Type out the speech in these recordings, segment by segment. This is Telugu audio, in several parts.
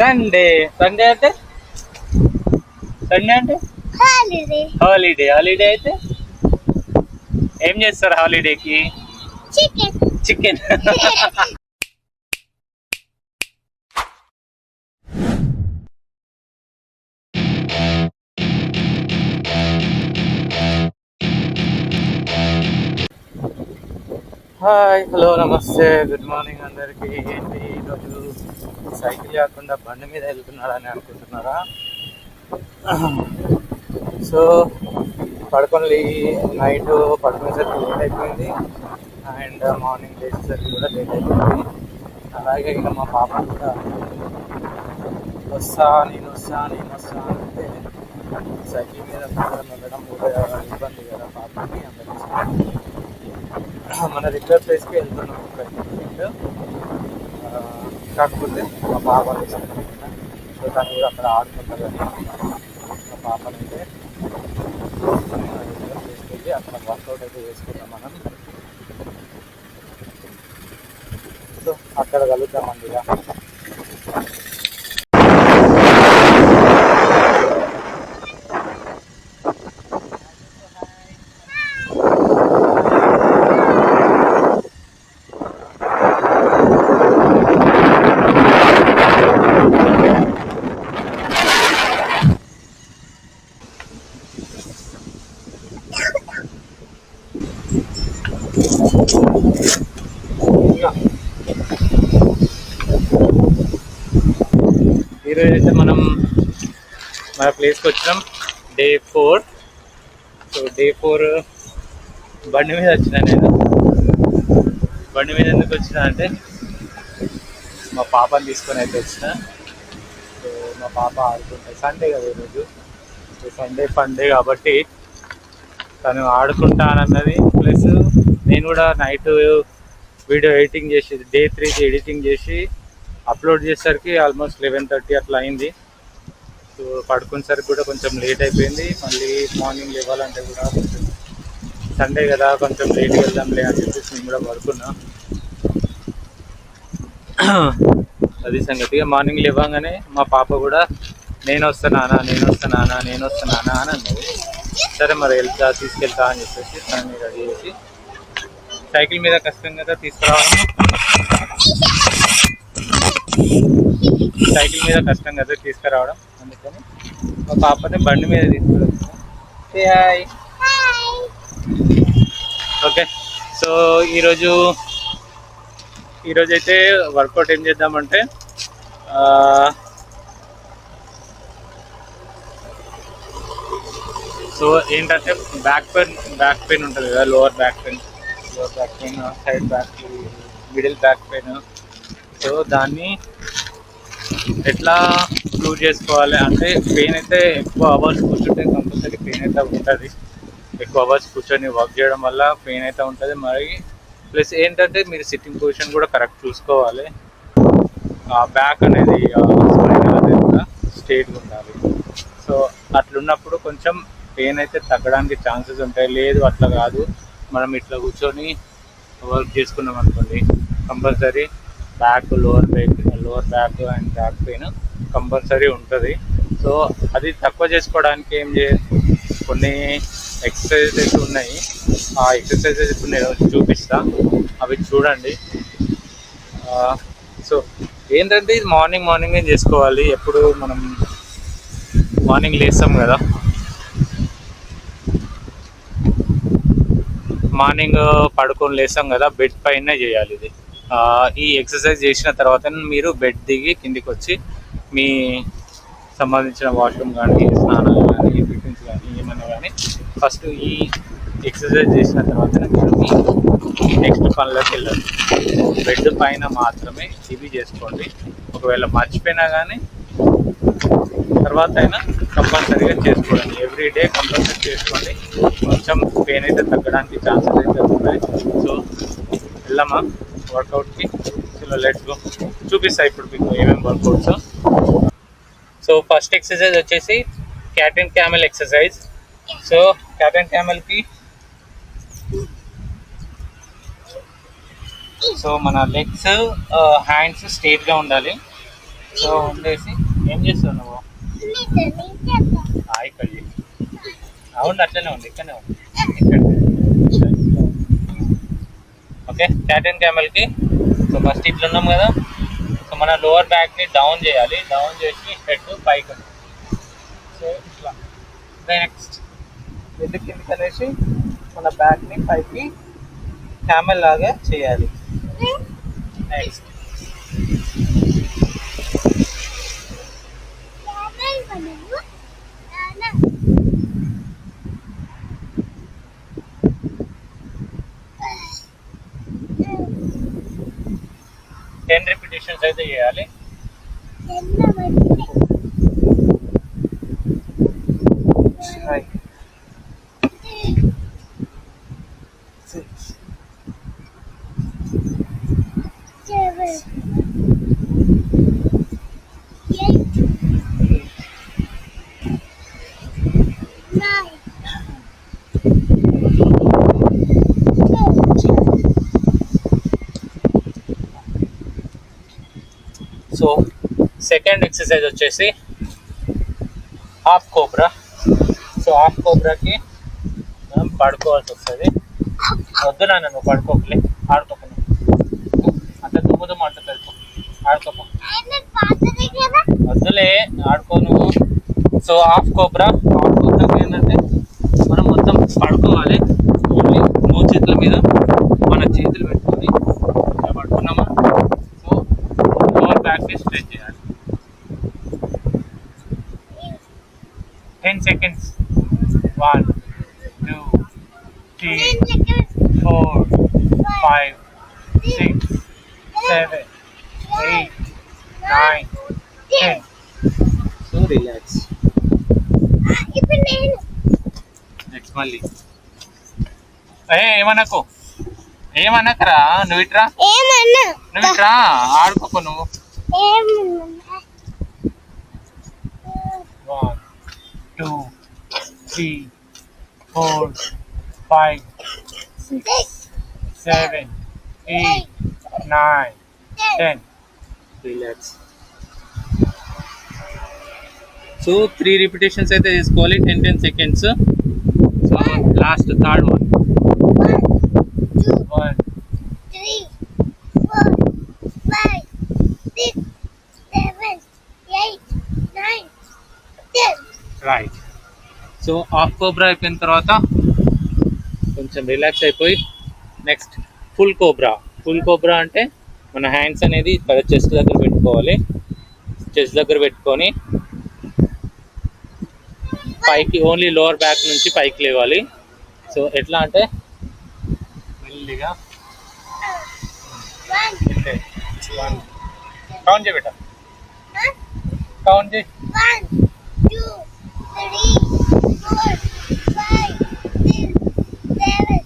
సండే సండే అంటే సండే అంటే హాలిడే. హాలిడే. హాలిడే అయితే ఏం చేస్తారు హాలిడేకి? చికెన్. చికెన్. హాయ్, హలో, నమస్తే, గుడ్ మార్నింగ్ అందరికి. ఏంటి ఈరోజు సైకిల్ కాకుండా బండి మీద వెళ్తున్నారని అనుకుంటున్నారా? సో పడుకొని నైట్ పడుకునేసరికి లేట్ అయిపోయింది అండ్ మార్నింగ్ లేచేసరికి కూడా లేట్ అయిపోయింది. అలాగే ఇంకా మా పాప కూడా నేను వస్తా అంటే సైకిల్ మీద వెళ్ళడం కూడా ఇబ్బంది కదా పాపని. అందరికీ మన రెగ్యులర్ ప్లేస్కి వెళ్తున్నాం ప్రజెంట్. కాకపోతే మా పాప సో తను కూడా అక్కడ ఆడుకుంటుంది అని మా పాపనైతే రెగ్యులర్ ప్లేస్కి వెళ్ళి అక్కడ వర్కౌట్ అయితే చేసుకుంటాం మనం. సో అక్కడ కలుద్దామండి. ఇక ఈరోజు అయితే మనం మన ప్లేస్కి వచ్చినాం. డే 4. సో డే 4 బండి మీద వచ్చినా నేను. బండి మీద ఎందుకు వచ్చినా అంటే మా పాపని తీసుకొని అయితే వచ్చిన. సో మా పాప ఆడుకుంటుంది. సండే కదా ఈరోజు. సో సండే ఫండే కాబట్టి తను ఆడుకుంటానన్నది. ప్లస్ నేను కూడా నైట్ వీడియో ఎడిటింగ్ చేసి డే 3 ఎడిటింగ్ చేసి అప్లోడ్ చేసేసరికి ఆల్మోస్ట్ 11:30 అట్లా అయింది. సో పడుకునేసరికి కూడా కొంచెం లేట్ అయిపోయింది. మళ్ళీ మార్నింగ్ లేవాలంటే కూడా కొంచెం సండే కదా కొంచెం లేట్గా వెళ్దాంలే అని చెప్పేసి నేను కూడా పడుకున్నా. అది సంగతిగా మార్నింగ్ లేవగానే మా పాప కూడా నేను వస్తానా అని అన్నది. సరే మరి తీసుకెళ్తా అని చెప్పేసి తనని రెడీ చేసి సైకిల్ మీద కష్టం కదా తీసుకురావడం. అందుకని మా పాపని బండి మీద తీసుకురావడం. హాయ్. ఓకే. సో ఈరోజు అయితే వర్కౌట్ ఏం చేద్దామంటే సో ఏంటంటే బ్యాక్ పెయిన్ ఉంటుంది కదా, lower back pain, side back, middle back pain. So దాన్ని ఎట్లా క్యూర్ చేసుకోవాలి అంటే పెయిన్ అయితే ఎక్కువ అవర్స్ కూర్చుంటే కంపల్సరీ పెయిన్ అయితే ఉంటుంది. ఎక్కువ అవర్స్ కూర్చొని వర్క్ చేయడం వల్ల పెయిన్ అయితే ఉంటుంది. మరి ప్లస్ ఏంటంటే మీరు సిట్టింగ్ పొజిషన్ కూడా కరెక్ట్ చూసుకోవాలి. బ్యాక్ అనేది కూడా స్ట్రైట్గా ఉండాలి. సో అట్లున్నప్పుడు కొంచెం పెయిన్ అయితే తగ్గడానికి ఛాన్సెస్ ఉంటాయి. లేదు అట్లా కాదు, మనం ఇట్లా కూర్చొని వర్క్ చేసుకున్నాం అనుకోండి compulsory lower back and back pain compulsory ఉంటుంది. సో అది తక్కువ చేసుకోవడానికి కొన్ని ఎక్సర్సైజెస్ ఉన్నాయి. ఆ ఎక్సర్సైజెస్ ఇప్పుడు నేను చూపిస్తా, అవి చూడండి. సో ఏంటంటే ఇది మార్నింగే చేసుకోవాలి. ఎప్పుడు మనం మార్నింగ్ లేస్తాం కదా, మార్నింగ్ పడుకొని లేస్తాం కదా, బెడ్ పైనే చేయాలి ఇది. ఈ ఎక్సర్సైజ్ చేసిన తర్వాత మీరు బెడ్ దిగి కిందికి వచ్చి మీ సంబంధించిన వాష్రూమ్ కానీ, స్నానాలు కానీ, టిఫిన్స్ కానీ ఏమైనా కానీ ఫస్ట్ ఈ ఎక్సర్సైజ్ చేసిన తర్వాత మీరు మీ నెక్స్ట్ పనులకు వెళ్ళండి. బెడ్ పైన మాత్రమే ఇవి చేసుకోండి. ఒకవేళ మర్చిపోయినా కానీ తర్వాత అయినా కంపల్సరీగా చేసుకోండి. ఎవ్రీడే కంపల్సరీ చేసుకోండి. కొంచెం పెయిన్ అయితే తగ్గడానికి ఛాన్సెస్ అయితే ఉన్నాయి. సో వెళ్ళమ్మా వర్కౌట్కి. So let's go. చూపిస్తా ఇప్పుడు మీకు ఏమేమి వర్కౌట్స్. సో ఫస్ట్ ఎక్సర్సైజ్ వచ్చేసి cat and camel exercise. So cat and క్యామెల్కి సో మన లెగ్స్ హ్యాండ్స్ స్ట్రైట్గా ఉండాలి. సో ఉండేసి ఏం చేస్తావు నువ్వు ఇక్కడ అవును అట్లనే ఉంది ఇక్కడనే ఉంది ఓకే క్యాట్ అండ్ క్యామెల్కి సో ఫస్ట్ ఇట్లా ఉన్నాం కదా సో మన లోవర్ బ్యాక్ని డౌన్ చేయాలి డౌన్ చేసి హెడ్ పైకి సో ఇట్లా నెక్స్ట్ హెడ్ కిందకి అనేసి మన బ్యాక్ని పైకి క్యామెల్ లాగా చేయాలి నెక్స్ట్ టెన్ రిపిటేషన్స్ అయితే చేయాలి Right. 6 7 8 9 సో సెకండ్ ఎక్సర్సైజ్ వచ్చేసి హాఫ్ కోబ్రా సో హాఫ్ కోబ్రాకి మనం పడుకోవాల్సి వస్తుంది వద్దునా నువ్వు పడుకోకలే ఆడుకోకుండా అంత దుమ్ము అంట తెలుసు ఆడుకోపో వద్దులే ఆడుకో నువ్వు సో హాఫ్ కోబ్రాకి ఏంటంటే మనం మొత్తం పడుకోవాలి ఓన్లీ మూడు చేతుల మీద మన చేతులు పెట్టుకొని ఇలా పడుకున్నామా సో లోవర్ బ్యాక్ని స్ట్రెచ్ చేయాలి 10 seconds 1 2 3 4 5 6 7 8 9 10 సో రిలాక్స్ ఇప్పుడు నేను నెక్స్ట్ మళ్ళీ ఏమనకరా నువ్వు ఇట్రా ఏమన్నా నువ్వు ఇట్రా ఆడుకోకు నువ్వు ఏమన్నా 1 2 3 4 5 6 7 8 9 10 రిలాక్స్ సో 3 రిపిటేషన్స్ అయితే తీసుకోవాలి 10 seconds so last third one 1 3 4 5 6 7 8 9 10 right so half cobra అయిపోయిన తర్వాత కొంచెం రిలాక్స్ అయిపోయి నెక్స్ట్ ఫుల్ కోబ్రా అంటే మన హ్యాండ్స్ అనేది చెస్ట్ దగ్గర పెట్టుకోవాలి చెస్ట్ దగ్గర పెట్టుకొని పైకి ఓన్లీ లోవర్ బ్యాక్ నుంచి పైకి లేవాలి సో ఎట్లా అంటే మెల్లిగా కౌంట్ చేయి బేటా కౌంట్ చేయి 1 2 3 4 5 6 7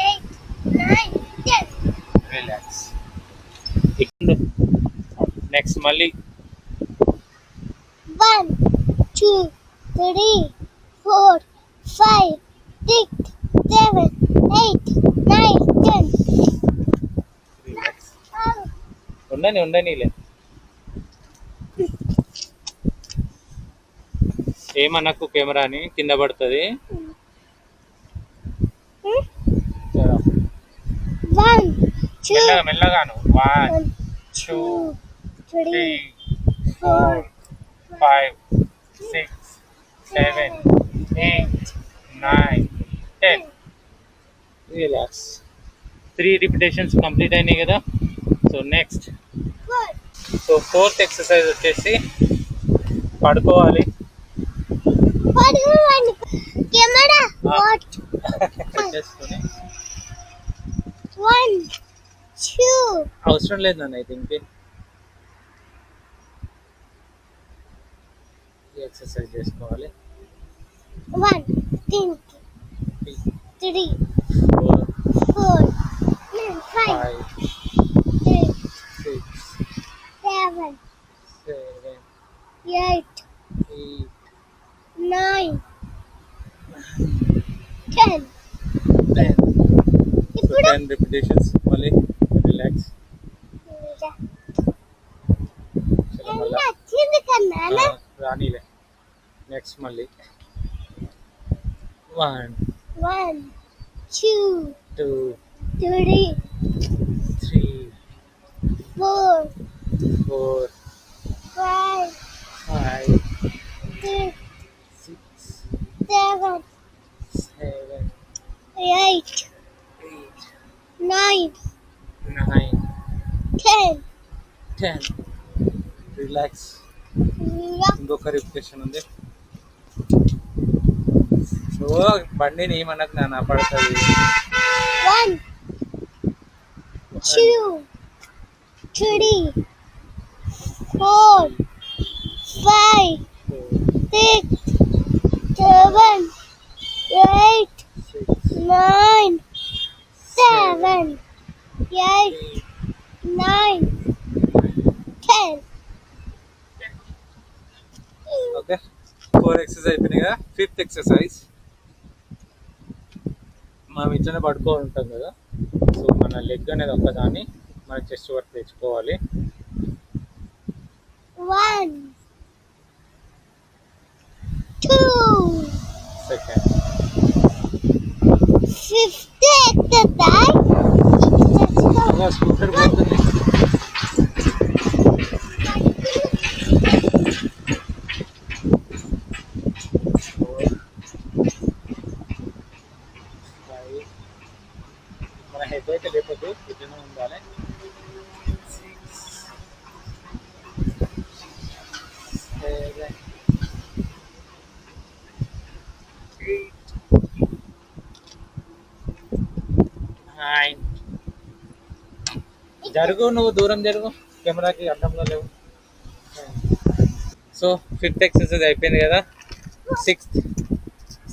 8 9 10 రిలాక్స్ నెక్స్ట్ మళ్ళీ 1 2 3 4 5 6 7 8 9 10 రిలాక్స్ ఉండనీలే ఏమన్నకు కెమెరాని కింద పడుతుంది 1 మెల్లగాను 1 2 3 4 5 6 7 8 9 10 రిలాక్స్ 3 రిపిటేషన్స్ కంప్లీట్ అయినాయి కదా so next so fourth exercise వచ్చేసి పడుకోవాలి కెమెరా వాట్ చేసుకొని 1 2 అవసరం లేదు నన్ను అయితే ఇంకే ఎక్సర్సైజ్ చేసుకోవాలి 1 2 3 4 4 5 5 6 7 7 8 8 9 10 10 ఇప్పుడు 10 రిపిటేషన్స్ మళ్ళీ రిలాక్స్ చలో మళ్ళీ ఇలా వచ్చింది కన్నా రానిలే. నెక్స్ట్ మళ్ళీ 1 1 2 2 3 3 4 4 5 5 6 6 7 7 8 8 9 9 10 10. రిలాక్స్. ఇంకొక రిపిటేషన్ ఉంది. నువ్వు బండిని ఏమన్నది నాన్న పడుతుంది. 1 2 3 4 5 6 7 8 9 7 8 9 10 ఓకే, 4 ఎక్సర్సైజ్ అయిపోయినాయి కదా. 5th ఎక్సర్సైజ్ మనం ఇట్లనే పడుకోవాలి ఉంటాం కదా. సో మన లెగ్ అనేది ఒక్కదాన్ని మన చెస్ట్ వరకు తెచ్చుకోవాలి. 1 2 సెకండ్ 5th exercise. స్కూటర్ పోతుంది. మన హెడ్ అయితే లేకపోతే ఇట్లనే ఉండాలి. 7 8 9. జరుగు, నువ్వు దూరం జరుగు, కెమెరాకి అడ్డంలో లేవు. సో 5th ఎక్సర్సైజ్ అయిపోయింది కదా. 6th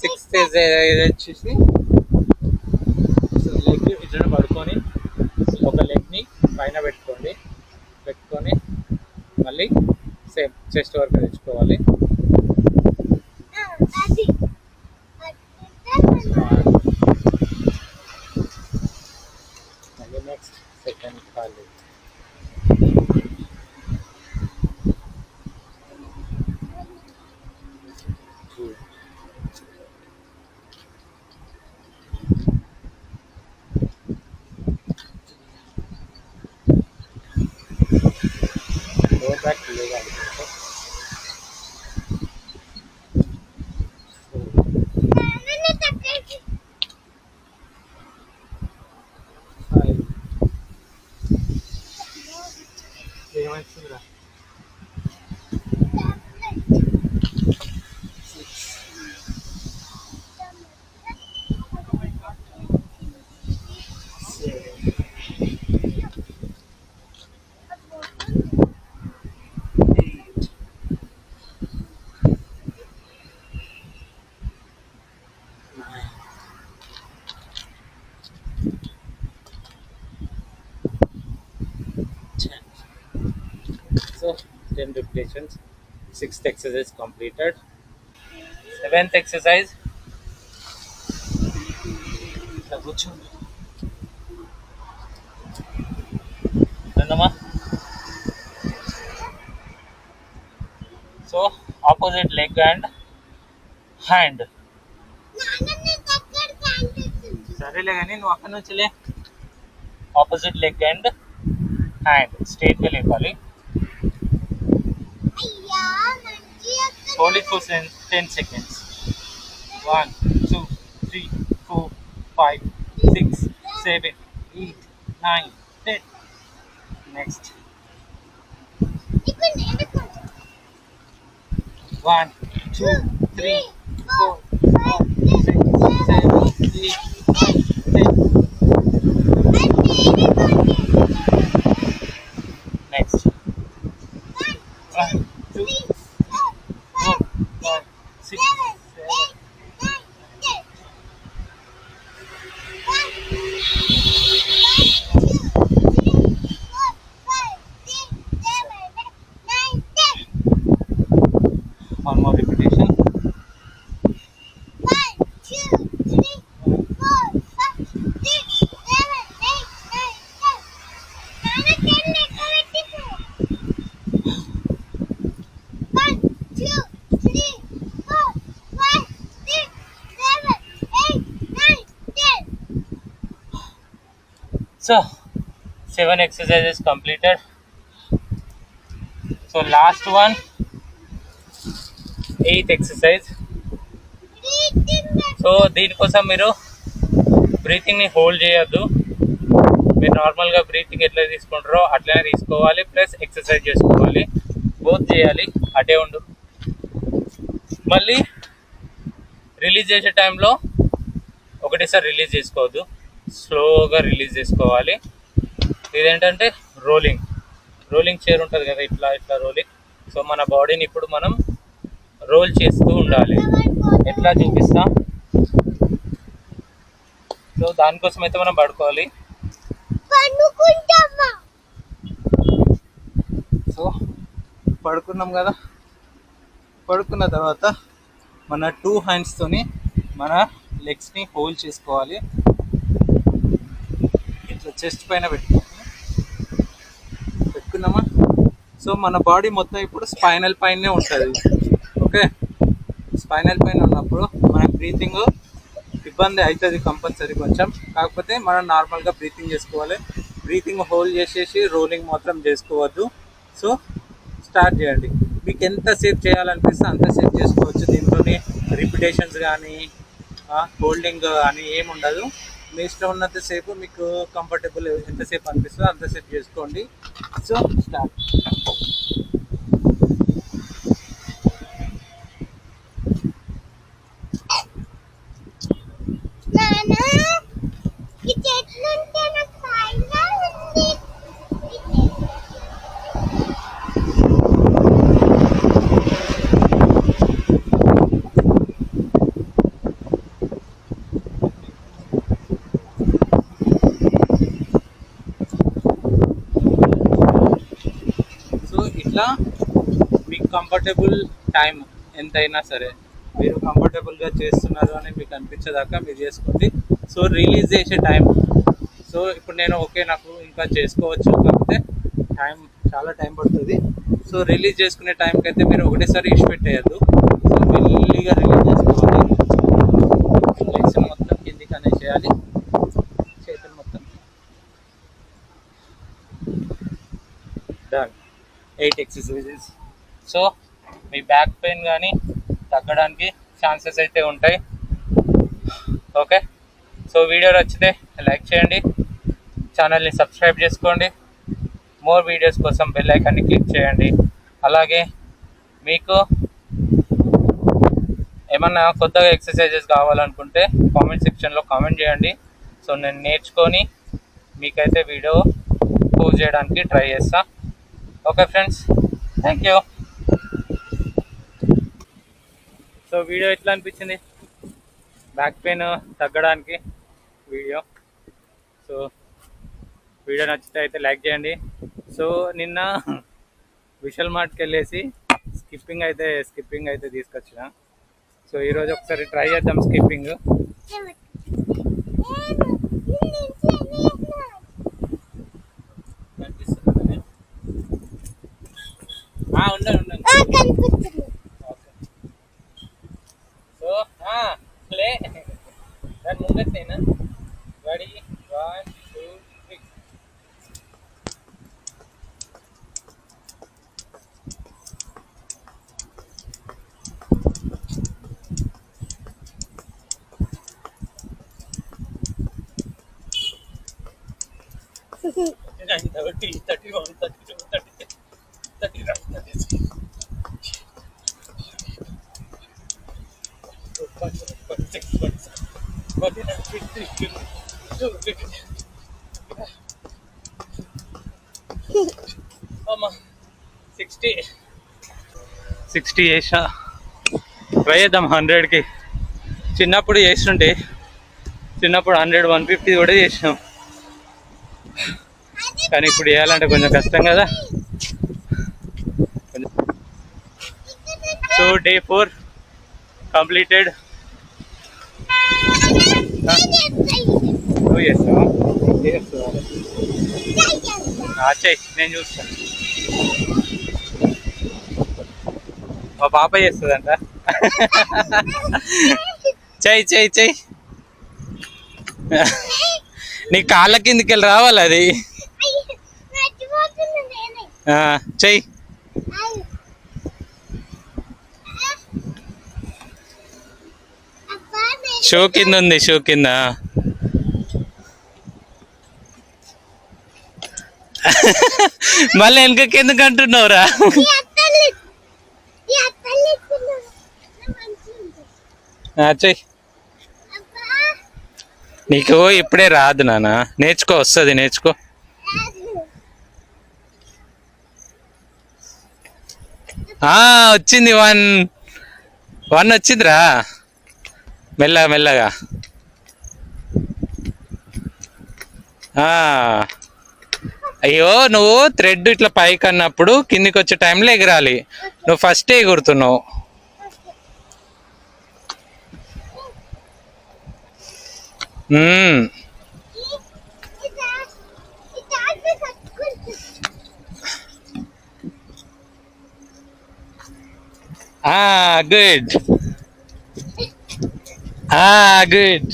ఎక్సర్సైజ్ వచ్చేసి లెగ్ ఇట్లా పడుకొని ఒక లెగ్ని పైన పెట్టుకొని మళ్ళీ సేమ్ చెస్ట్ వరకు తెచ్చుకోవాలి. మళ్ళీ నెక్స్ట్ సెకండ్ ఖాళీ. lower back లేవాలి. ఏమైతుందిరా? 10. So 10 repetitions. 6th exercise completed. 7th exercise. ఇట్లా కూర్చోండి. So opposite leg and hand. సరేలే కానీ నువ్వు అక్కడి నుంచి లే. ఆపోజిట్ లెగ్ అండ్ హ్యాండ్ స్ట్రైట్గా లేపాలి. Hold it for 10 seconds. 1 2 3 4 5 6 7 8 9 10. Next. 1 2 3 4 5 6 7 8 9 10. Next. 1 2 4 5 6 7 One more repetition. 1 2 3 4 5 6 7 8 9 10. So 7 exercises completed. So last one, 8th exercise. So దీనికోసం మీరు బ్రీతింగ్ని హోల్డ్ చేయొద్దు. మీరు నార్మల్గా బ్రీతింగ్ ఎట్లా తీసుకుంటారో అట్లనే తీసుకోవాలి, ప్లస్ ఎక్సర్సైజ్ చేసుకోవాలి. బోత్ చేయాలి. అటే ఉండు. మళ్ళీ రిలీజ్ చేసే టైంలో ఒకటేసారి రిలీజ్ చేసుకోవద్దు, స్లోగా రిలీజ్ చేసుకోవాలి. ఇదేంటంటే రోలింగ్ చైర్ ఉంటుంది కదా, ఇట్లా ఇట్లా రోలింగ్. సో మన బాడీని ఇప్పుడు మనం రోల్ చేస్తూ ఉండాలి. ఎట్లా చూపిస్తా. సో దానికోసం అయితే మనం పడుకోవాలి. సో పడుకున్నాం కదా, పడుకున్న తర్వాత మన 2 హ్యాండ్స్తోని మన లెగ్స్ని హోల్డ్ చేసుకోవాలి. ఇట్లా చెస్ట్ పైన పెట్టుకున్నామా. సో మన బాడీ మొత్తం ఇప్పుడు స్పైనల్ పైనే ఉంటుంది. ఓకే, స్పైనల్ పైన ఉన్నప్పుడు మన బ్రీతింగ్ ఇబ్బంది అవుతుంది కంపల్సరీ కొంచెం. కాకపోతే మనం నార్మల్గా బ్రీతింగ్ చేసుకోవాలి. బ్రీతింగ్ హోల్డ్ చేసేసి రోలింగ్ మాత్రం చేసుకోవద్దు. సో స్టార్ట్ చేయండి. మీకు ఎంతసేపు చేయాలనిపిస్తే అంతసేపు చేసుకోవచ్చు. దీంట్లోని రిపిటేషన్స్ కానీ హోల్డింగ్ కానీ ఏమి ఉండదు. మీ ఇష్టం ఉన్నంతసేపు, మీకు కంఫర్టబుల్ ఎంతసేపు అనిపిస్తుందో అంతసేపు చేసుకోండి. So start. ఇట్లా మీకు కంఫర్టబుల్ టైం ఎంతైనా సరే మీరు కంఫర్టబుల్గా చేస్తున్నారు అని మీకు అనిపించేదాకా మీరు చేసుకోండి. సో రిలీజ్ చేసే టైం, సో ఇప్పుడు నేను ఓకే నాకు ఇంకా చేసుకోవచ్చు, కాకపోతే చాలా టైం పడుతుంది. సో రిలీజ్ చేసుకునే టైంకి అయితే మీరు ఒకటేసారి ఇచ్చిపెట్టేయద్దు. సో మెల్లిగా రిలీజ్ చేసుకోవాలి. లెగ్స్ మొత్తం కిందికి అనేది చేయాలి, చేతులు మొత్తం. డన్. 8 exercises. సో మీ బ్యాక్ పెయిన్ కానీ తగ్గడానికి ఛాన్సెస్ అయితే ఉంటాయి. ఓకే, సో వీడియో నచ్చితే లైక్ చేయండి, ఛానల్ని సబ్స్క్రైబ్ చేసుకోండి. మోర్ వీడియోస్ కోసం బెల్ ఐకాన్ని క్లిక్ చేయండి. అలాగే మీకు ఏమన్నా కొత్తగా ఎక్సర్సైజెస్ కావాలనుకుంటే కామెంట్ సెక్షన్లో కామెంట్ చేయండి. సో నేను నేర్చుకొని మీకైతే వీడియో పోస్ట్ చేయడానికి ట్రై చేస్తాను. Okay friends, thank you. So video ఎట్లా అనిపించింది, బ్యాక్ పెయిన్ తగ్గడానికి వీడియో. సో వీడియో నచ్చితే అయితే లైక్ చేయండి. సో నిన్న విశాల్ మార్ట్కి వెళ్ళేసి స్కిప్పింగ్ అయితే తీసుకొచ్చిన. సో ఈరోజు ఒకసారి ట్రై చేద్దాం స్కిప్పింగ్. ఉండండి. సో ప్లే దాని ముందైనా రెడీ 1 2 3. Thirty, 31, 32, 33, 39, 36. 46, 47, 49, 50, 52, 53. అమ్మా 60 చేసా. ట్రై చేద్దాం 100కి. చిన్నప్పుడు చేస్తుంటే, చిన్నప్పుడు 100, 150 కూడా చేసినాం. కానీ ఇప్పుడు చేయాలంటే కొంచెం కష్టం కదా. So day 4 completed. నువ్వు చేస్తావా? చెయ్యి, నేను చూస్తాను. మా పాప చేస్తుందంట. చెయ్యి నీ కాళ్ళ కిందికి వెళ్ళి రావాలి అది. అయ్యో, మర్చిపోతున్నా నేనే. చెయ్యి. ఆగు. అబ్బా, షూ కింద ఉంది, షూ కింద. మళ్ళీ వెనకకి ఎందుకు అంటున్నావురా? ఈ అత్తల్ని ఇస్తున్నారు. మంచిగా ఉంటుంది. చెయ్యి. అబ్బా, నీకు ఇప్పుడే రాదు నాన్న, నేర్చుకో, వస్తుంది, నేర్చుకో. ఆగు. వచ్చింది, వన్ వన్ వచ్చిందిరా. మెల్లగా మెల్లగా. అయ్యో, నువ్వు థ్రెడ్ ఇట్లా పైకి అన్నప్పుడు కిందికి వచ్చే టైంలో ఎగరాలి. నువ్వు ఫస్ట్ ఎగురుతున్నావు. Good, good.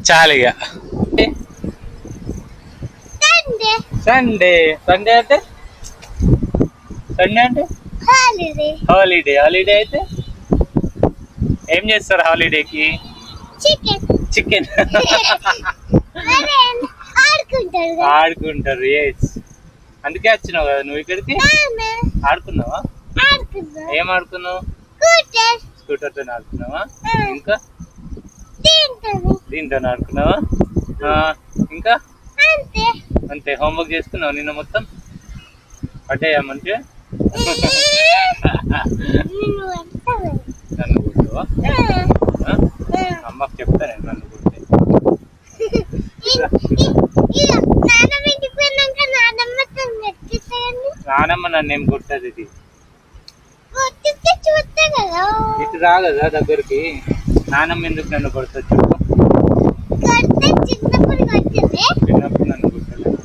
చాలు ఇక. సండే, సండే అంటే సండే అంటే హాలిడే. హాలిడే అయితే ఏం చేస్తారు హాలిడేకి? చికెన్ ఆడుకుంటారు. ఎస్, అందుకే వచ్చినావు కదా నువ్వు ఇక్కడికి. ఆడుకున్నావా? ఏం ఆడుకున్నావు? స్కూటర్తో ఆడుకున్నావా? ఇంకా దీంతో ఆడుకున్నావా? ఇంకా అంతే. హోంవర్క్ చేసుకున్నావు నిన్న మొత్తం? పడ్డాయా మంచిగా? నన్ను కొట్టువా? అమ్మకి చెప్తా నేను నన్ను కొట్టే. నానమ్మ నన్ను ఏం కొట్టదు. ఇది ఇటు రాగదా దగ్గరికి? నానమ్మ ఎందుకు నన్ను కొడుతుంది చెప్పు? చిన్నప్పుడు నన్ను కొట్టలేదు.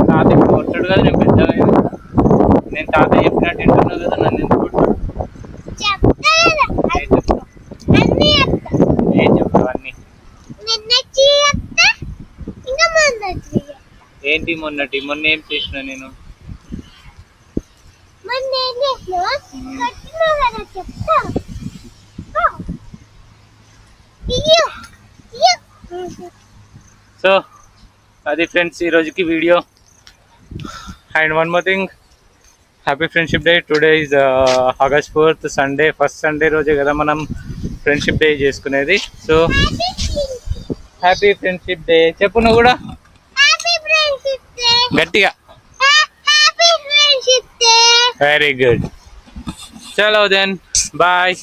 తాత కొట్టాడు కదా, నేను పెద్దగా అయ్యాను. నేను తాత చెప్పినట్టు వింటున్నావు కదా, నన్ను ఎందుకు కొట్టాడు? ఏం చెప్తావు అన్ని? ఏంటి మొన్నటి? మొన్న ఏం చేసిన నేను? సో అది ఫ్రెండ్స్ ఈ రోజుకి video. And one more thing, happy friendship day. Today is August 4th, Sunday. First Sunday రోజే కదా మనం ఫ్రెండ్షిప్ డే చేసుకునేది. సో హ్యాపీ ఫ్రెండ్షిప్ డే చెప్పు నువ్వు కూడా గట్టిగా. Very good. చలో దెన్, బాయ్.